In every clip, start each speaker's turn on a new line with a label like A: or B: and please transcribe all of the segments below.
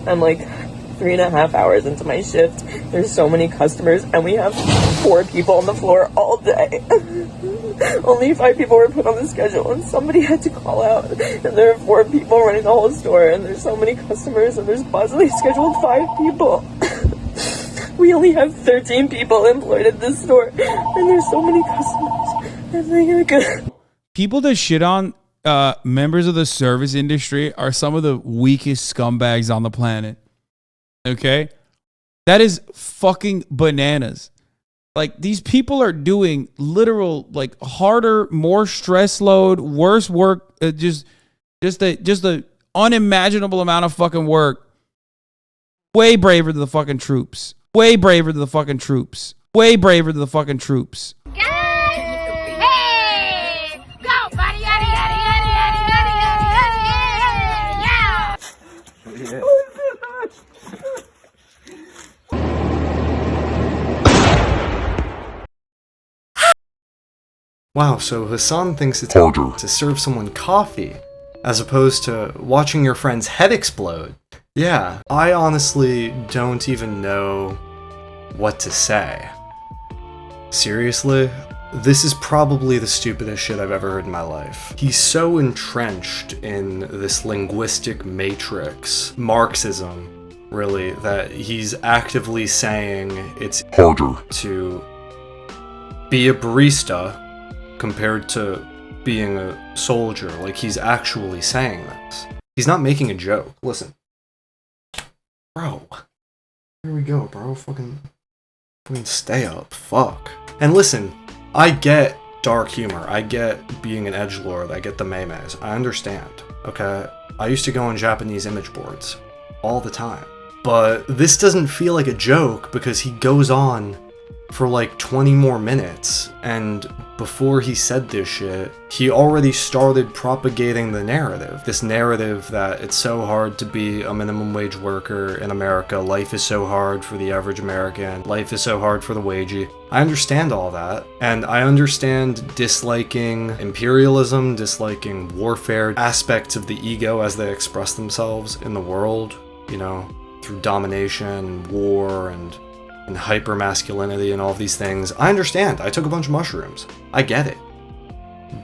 A: I'm like 3.5 hours into my shift. There's so many customers, and we have 4 people on the floor all day. Only 5 people were put on the schedule, and somebody had to call out. And there are 4 people running the whole store, and there's so many customers, and there's possibly scheduled 5 people. We only have 13 people employed at this store, and there's so many customers. And they're good.
B: People that shit on members of the service industry are some of the weakest scumbags on the planet. Okay? That is fucking bananas. Like, these people are doing literal, like, harder, more stress load, worse work, just the unimaginable amount of fucking work. Way braver than the fucking troops. Way braver than the fucking troops. Way braver than the fucking troops.
C: Hey! Go, buddy! Yada, yada, yada, yada, yada, yada, yada, yeah!
D: Wow, so Hassan thinks it's harder to serve someone coffee as opposed to watching your friend's head explode. Yeah, I honestly don't even know what to say. Seriously? This is probably the stupidest shit I've ever heard in my life. He's so entrenched in this linguistic matrix, Marxism, really, that he's actively saying it's harder to be a barista compared to being a soldier. Like, he's actually saying this. He's not making a joke. Listen. Bro. Here we go, bro. Fucking stay up. Fuck. And listen, I get dark humor. I get being an edgelord. I get the memes. I understand. Okay? I used to go on Japanese image boards all the time. But this doesn't feel like a joke because he goes on for like 20 more minutes, and before he said this shit, he already started propagating the narrative. This narrative that it's so hard to be a minimum wage worker in America, life is so hard for the average American, life is so hard for the wagey. I understand all that, and I understand disliking imperialism, disliking warfare, aspects of the ego as they express themselves in the world, you know, through domination and war and hyper-masculinity and all of these things. I understand. I took a bunch of mushrooms. I get it.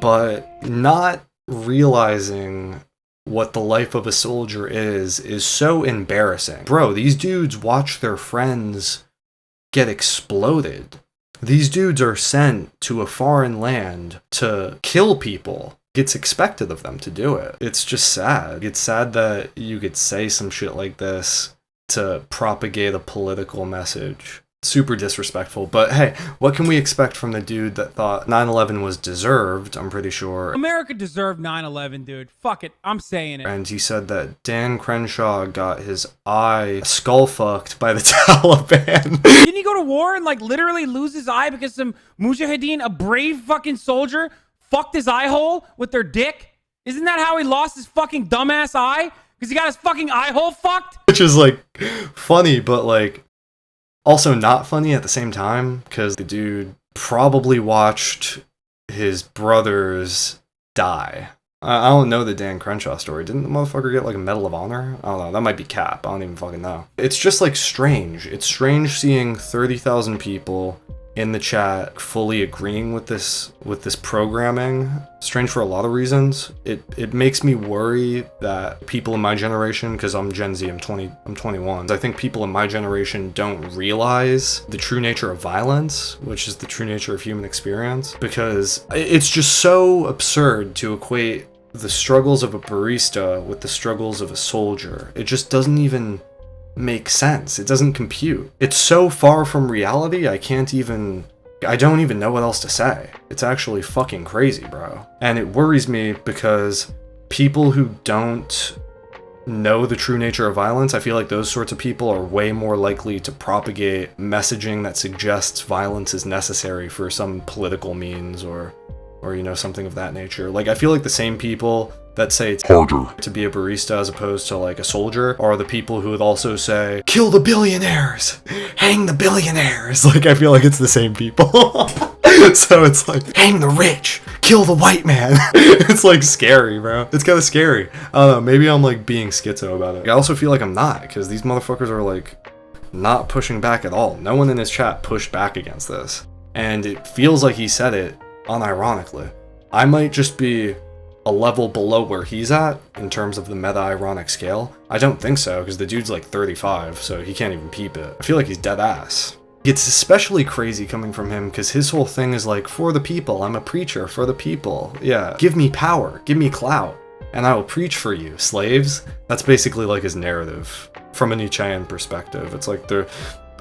D: But not realizing what the life of a soldier is so embarrassing. Bro, these dudes watch their friends get exploded. These dudes are sent to a foreign land to kill people. It's expected of them to do it. It's just sad. It's sad that you could say some shit like this to propagate a political message. Super disrespectful, but hey, what can we expect from the dude that thought 9/11 was deserved? I'm pretty sure
B: America deserved 9/11, dude. Fuck it, I'm saying it.
D: And he said that Dan Crenshaw got his eye skull fucked by the Taliban.
B: Didn't he go to war and like literally lose his eye because some mujahideen, a brave fucking soldier, fucked his eye hole with their dick? Isn't that how he lost his fucking dumbass eye? Because he got his fucking eye hole fucked?
D: Which is, like, funny, but, like, also not funny at the same time, because the dude probably watched his brothers die. I don't know the Dan Crenshaw story. Didn't the motherfucker get, like, a Medal of Honor? I don't know. That might be cap. I don't even fucking know. It's just, like, strange. It's strange seeing 30,000 people in the chat fully agreeing with this programming. Strange for a lot of reasons. It makes me worry that people in my generation, because I'm Gen Z, I'm 21. I think people in my generation don't realize the true nature of violence, which is the true nature of human experience, because it's just so absurd to equate the struggles of a barista with the struggles of a soldier. It just doesn't even make sense. It doesn't compute. It's so far from reality, I don't even know what else to say. It's actually fucking crazy, bro. And it worries me because people who don't know the true nature of violence, I feel like those sorts of people are way more likely to propagate messaging that suggests violence is necessary for some political means or you know, something of that nature. Like, I feel like the same people that say it's harder to be a barista as opposed to like a soldier are the people who would also say, kill the billionaires, hang the billionaires. Like, I feel like it's the same people. So it's like, hang the rich, kill the white man. It's like scary, bro. It's kind of scary. I don't know, maybe I'm like being schizo about it. I also feel like I'm not, because these motherfuckers are like not pushing back at all. No one in his chat pushed back against this. And it feels like he said it unironically. I might just be a level below where he's at in terms of the meta-ironic scale. I don't think so, because the dude's like 35, so he can't even peep it. I feel like he's dead ass. It's especially crazy coming from him because his whole thing is like, for the people, I'm a preacher for the people. Yeah, give me power, give me clout, and I will preach for you, slaves. That's basically like his narrative from a Nietzschean perspective. It's like I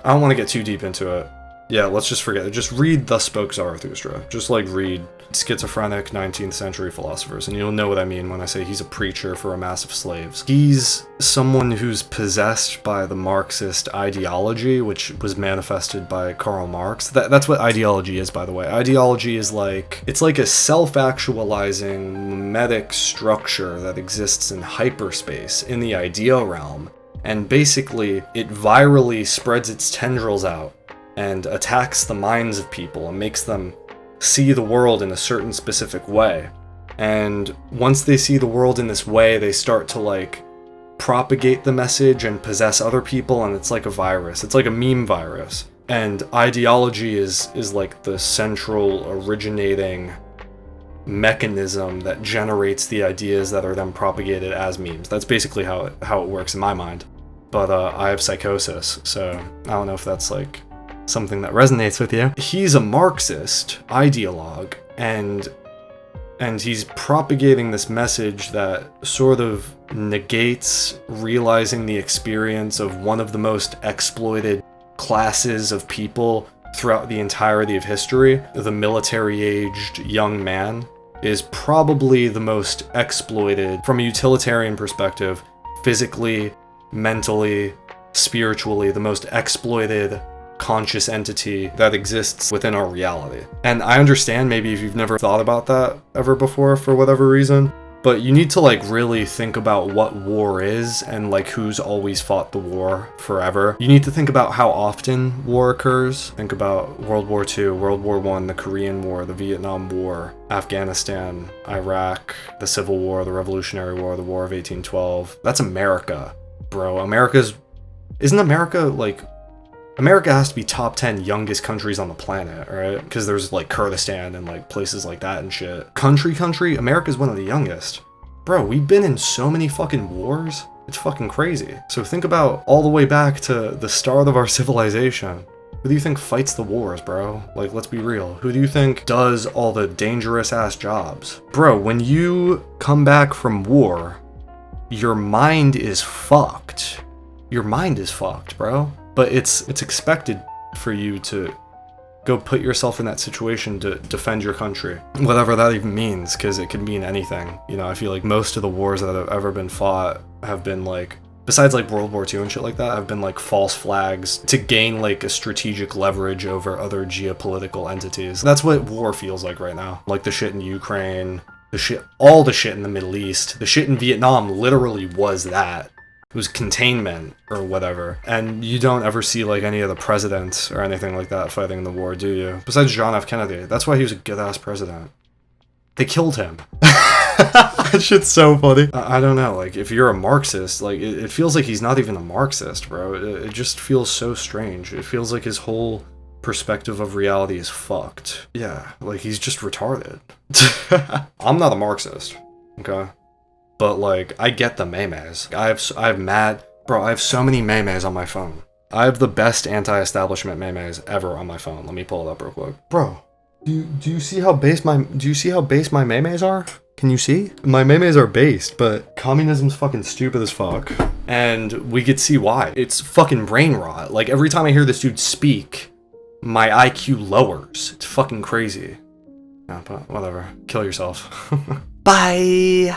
D: don't want to get too deep into it. Yeah, let's just forget it. Just read Thus Spoke Zarathustra. Just like read schizophrenic 19th century philosophers, and you'll know what I mean when I say he's a preacher for a mass of slaves. He's someone who's possessed by the Marxist ideology, which was manifested by Karl Marx. That's what ideology is, by the way. Ideology is like, it's like a self-actualizing mimetic structure that exists in hyperspace, in the ideal realm, and basically it virally spreads its tendrils out and attacks the minds of people and makes them see the world in a certain specific way. And once they see the world in this way, they start to like propagate the message and possess other people, and it's like a virus. It's like a meme virus. And ideology is like the central originating mechanism that generates the ideas that are then propagated as memes. That's basically how it works in my mind. But I have psychosis, so I don't know if that's like something that resonates with you. He's a Marxist ideologue, and he's propagating this message that sort of negates realizing the experience of one of the most exploited classes of people throughout the entirety of history. The military-aged young man is probably the most exploited from a utilitarian perspective, physically, mentally, spiritually, the most exploited conscious entity that exists within our reality. And I understand maybe if you've never thought about that ever before for whatever reason, but you need to like really think about what war is and like who's always fought the war forever. You need to think about how often war occurs. Think about World War II, World War I, the Korean War, the Vietnam War, Afghanistan, Iraq, the Civil War, the Revolutionary War, the War of 1812. That's America, bro. Isn't America like, America has to be top 10 youngest countries on the planet, right? Because there's like Kurdistan and like places like that and shit. Country, America's one of the youngest. Bro, we've been in so many fucking wars. It's fucking crazy. So think about all the way back to the start of our civilization. Who do you think fights the wars, bro? Like, let's be real. Who do you think does all the dangerous ass jobs? Bro, when you come back from war, your mind is fucked. Your mind is fucked, bro. But it's expected for you to go put yourself in that situation to defend your country. Whatever that even means, because it can mean anything. You know, I feel like most of the wars that have ever been fought have been like, besides like World War II and shit like that, have been like false flags to gain like a strategic leverage over other geopolitical entities. That's what war feels like right now. Like the shit in Ukraine, all the shit in the Middle East, the shit in Vietnam literally was that. It was containment or whatever. And you don't ever see like any of the presidents or anything like that fighting in the war, do you? Besides John F. Kennedy. That's why he was a good-ass president. They killed him. That shit's so funny. I don't know, like, if you're a Marxist, like, it feels like he's not even a Marxist, bro. It just feels so strange. It feels like his whole perspective of reality is fucked. Yeah, like, he's just retarded. I'm not a Marxist, okay? But, like, I get the memes. I have so many memes on my phone. I have the best anti-establishment memes ever on my phone. Let me pull it up real quick. Bro, do you see how based my memes are? Can you see? My memes are based, but communism's fucking stupid as fuck. And we could see why. It's fucking brain rot. Like, every time I hear this dude speak, my IQ lowers. It's fucking crazy. No, but whatever. Kill yourself. Bye!